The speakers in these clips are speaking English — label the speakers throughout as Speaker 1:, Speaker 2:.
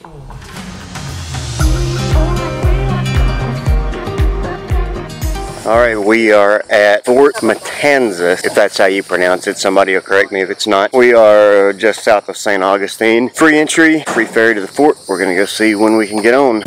Speaker 1: Alright, we are at Fort Matanzas, if that's how you pronounce it. Somebody will correct me if it's not. We are just south of St. Augustine. Free entry, free ferry to the fort. We're going to go see when we can get on.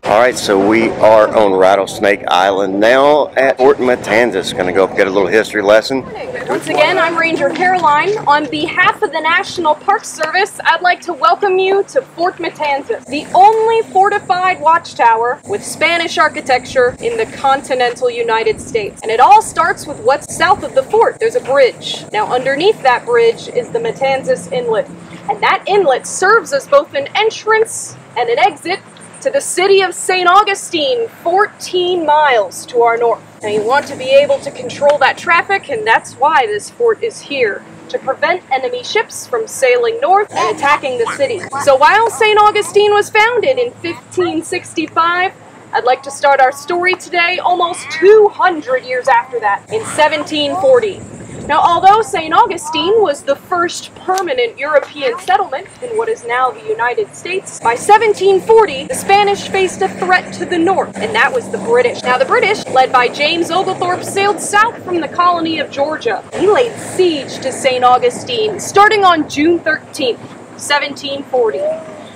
Speaker 1: Alright, so we are on Rattlesnake Island now at Fort Matanzas. Gonna go get a little history lesson.
Speaker 2: Once again, I'm Ranger Caroline. On behalf of the National Park Service, I'd like to welcome you to Fort Matanzas, the only fortified watchtower with Spanish architecture in the continental United States. And it all starts with what's south of the fort. There's a bridge. Now, underneath that bridge is the Matanzas Inlet. And that inlet serves as both an entrance and an exit to the city of St. Augustine, 14 miles to our north. Now you want to be able to control that traffic, and that's why this fort is here, to prevent enemy ships from sailing north and attacking the city. So while St. Augustine was founded in 1565, I'd like to start our story today almost 200 years after that, in 1740. Now, although St. Augustine was the first permanent European settlement in what is now the United States, by 1740, the Spanish faced a threat to the north, and that was the British. Now, the British, led by James Oglethorpe, sailed south from the colony of Georgia. He laid siege to St. Augustine, starting on June 13th, 1740.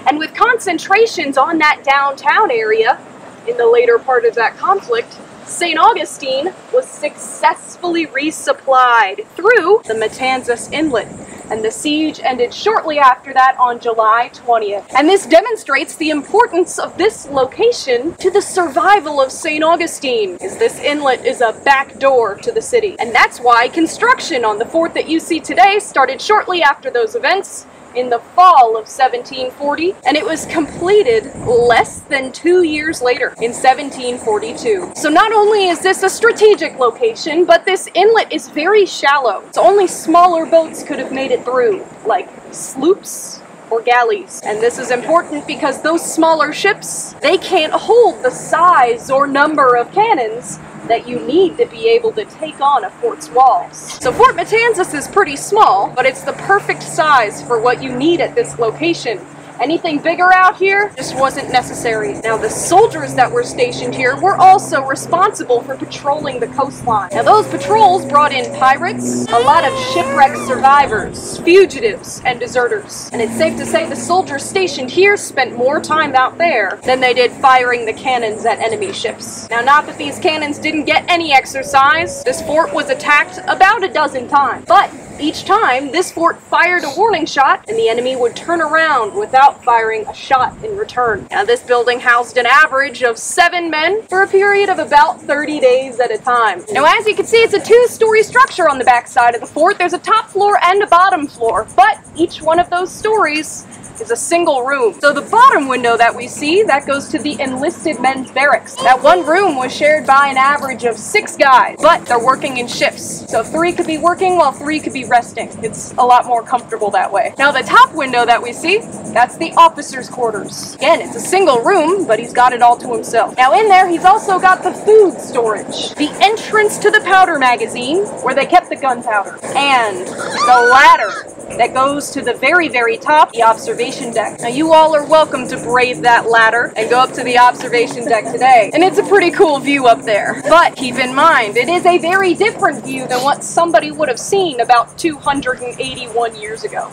Speaker 2: And with concentrations on that downtown area, in the later part of that conflict, St. Augustine was successfully resupplied through the Matanzas Inlet, and the siege ended shortly after that on July 20th. And this demonstrates the importance of this location to the survival of St. Augustine, as this inlet is a back door to the city. And that's why construction on the fort that you see today started shortly after those events, in the fall of 1740, and it was completed less than 2 years later, in 1742. So not only is this a strategic location, but this inlet is very shallow, so only smaller boats could have made it through, like sloops or galleys. And this is important because those smaller ships, they can't hold the size or number of cannons that you need to be able to take on a fort's walls. So Fort Matanzas is pretty small, but it's the perfect size for what you need at this location. Anything bigger out here just wasn't necessary. Now, the soldiers that were stationed here were also responsible for patrolling the coastline. Now, those patrols brought in pirates, a lot of shipwreck survivors, fugitives, and deserters. And it's safe to say the soldiers stationed here spent more time out there than they did firing the cannons at enemy ships. Now, not that these cannons didn't get any exercise. This fort was attacked about a dozen times, but each time, this fort fired a warning shot, and the enemy would turn around without firing a shot in return. Now, this building housed an average of 7 men for a period of about 30 days at a time. Now, as you can see, it's a 2-story structure on the back side of the fort. There's a top floor and a bottom floor, but each one of those stories is a single room. So the bottom window that we see, that goes to the enlisted men's barracks. That one room was shared by an average of 6 guys, but they're working in shifts. So 3 could be working while 3 could be resting. It's a lot more comfortable that way. Now the top window that we see, that's the officer's quarters. Again, it's a single room, but he's got it all to himself. Now in there, he's also got the food storage, the entrance to the powder magazine, where they kept the gunpowder, and the ladder that goes to the very, very top, the observation deck. Now you all are welcome to brave that ladder and go up to the observation deck today. And it's a pretty cool view up there. But keep in mind, it is a very different view than what somebody would have seen about 281 years ago.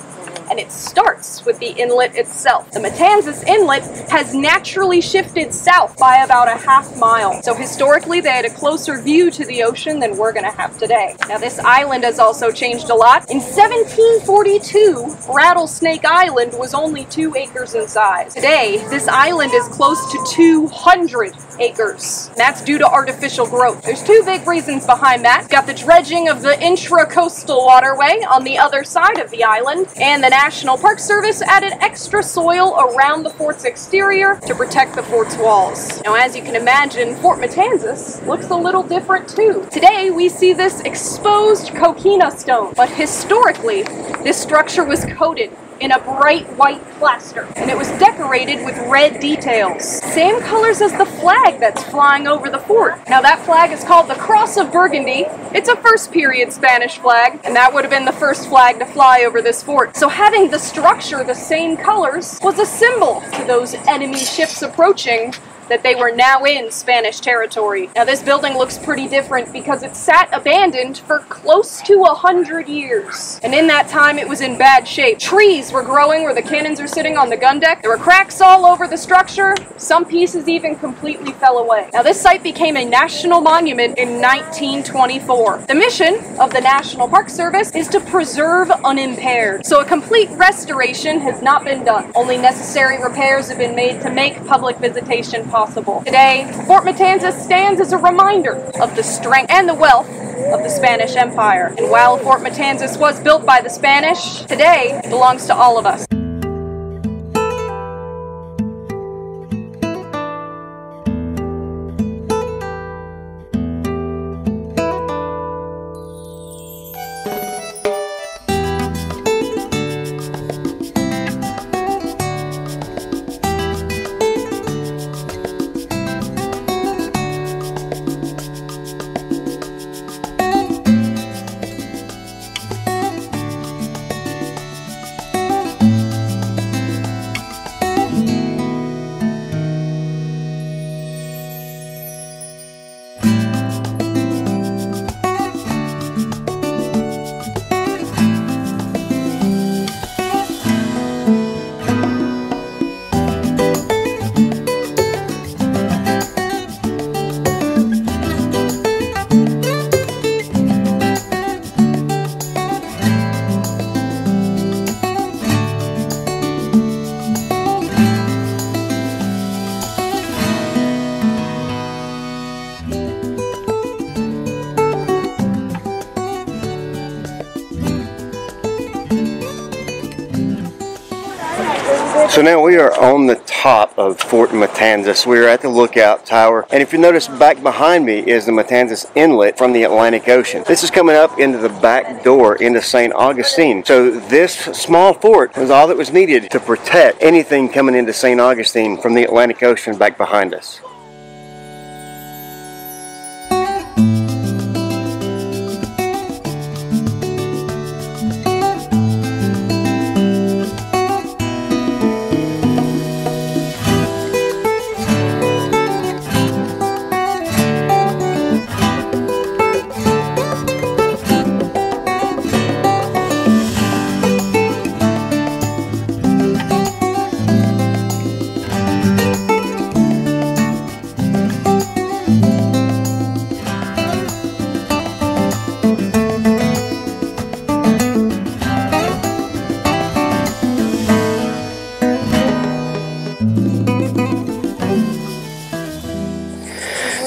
Speaker 2: And it starts with the inlet itself. The Matanzas Inlet has naturally shifted south by about a half mile. So historically, they had a closer view to the ocean than we're gonna have today. Now this island has also changed a lot. In 1742, Rattlesnake Island was only 2 acres in size. Today, this island is close to 200 acres. And that's due to artificial growth. There's 2 big reasons behind that. Got the dredging of the intra-coastal waterway on the other side of the island, and the National Park Service added extra soil around the fort's exterior to protect the fort's walls. Now, as you can imagine, Fort Matanzas looks a little different too. Today, we see this exposed coquina stone, but historically, this structure was coated in a bright white plaster, and it was decorated with red details. Same colors as the flag that's flying over the fort. Now that flag is called the Cross of Burgundy. It's a first period Spanish flag, and that would have been the first flag to fly over this fort. So having the structure the same colors was a symbol to those enemy ships approaching that they were now in Spanish territory. Now this building looks pretty different because it sat abandoned for close to 100 years. And in that time it was in bad shape. Trees were growing where the cannons are sitting on the gun deck. There were cracks all over the structure. Some pieces even completely fell away. Now this site became a national monument in 1924. The mission of the National Park Service is to preserve unimpaired. So a complete restoration has not been done. Only necessary repairs have been made to make public visitation possible. Today, Fort Matanzas stands as a reminder of the strength and the wealth of the Spanish Empire. And while Fort Matanzas was built by the Spanish, today it belongs to all of us.
Speaker 1: So now we are on the top of Fort Matanzas. We are at the lookout tower, and if you notice, back behind me is the Matanzas Inlet from the Atlantic Ocean. This is coming up into the back door into St. Augustine. So this small fort was all that was needed to protect anything coming into St. Augustine from the Atlantic Ocean back behind us.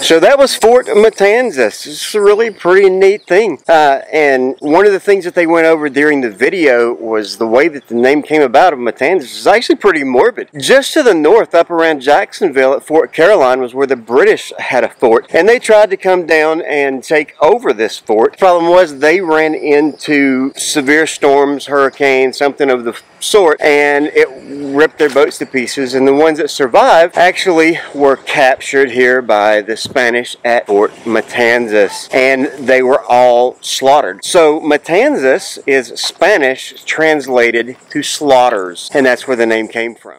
Speaker 1: So that was Fort Matanzas. It's a really pretty neat thing. And one of the things that they went over during the video was the way that the name came about of Matanzas is actually pretty morbid. Just to the north, up around Jacksonville at Fort Caroline, was where the British had a fort. And they tried to come down and take over this fort. The problem was they ran into severe storms, hurricanes, something of the sort, and it ripped their boats to pieces. And the ones that survived actually were captured here by the Spanish at Fort Matanzas, and they were all slaughtered. So Matanzas is Spanish translated to slaughters, and that's where the name came from.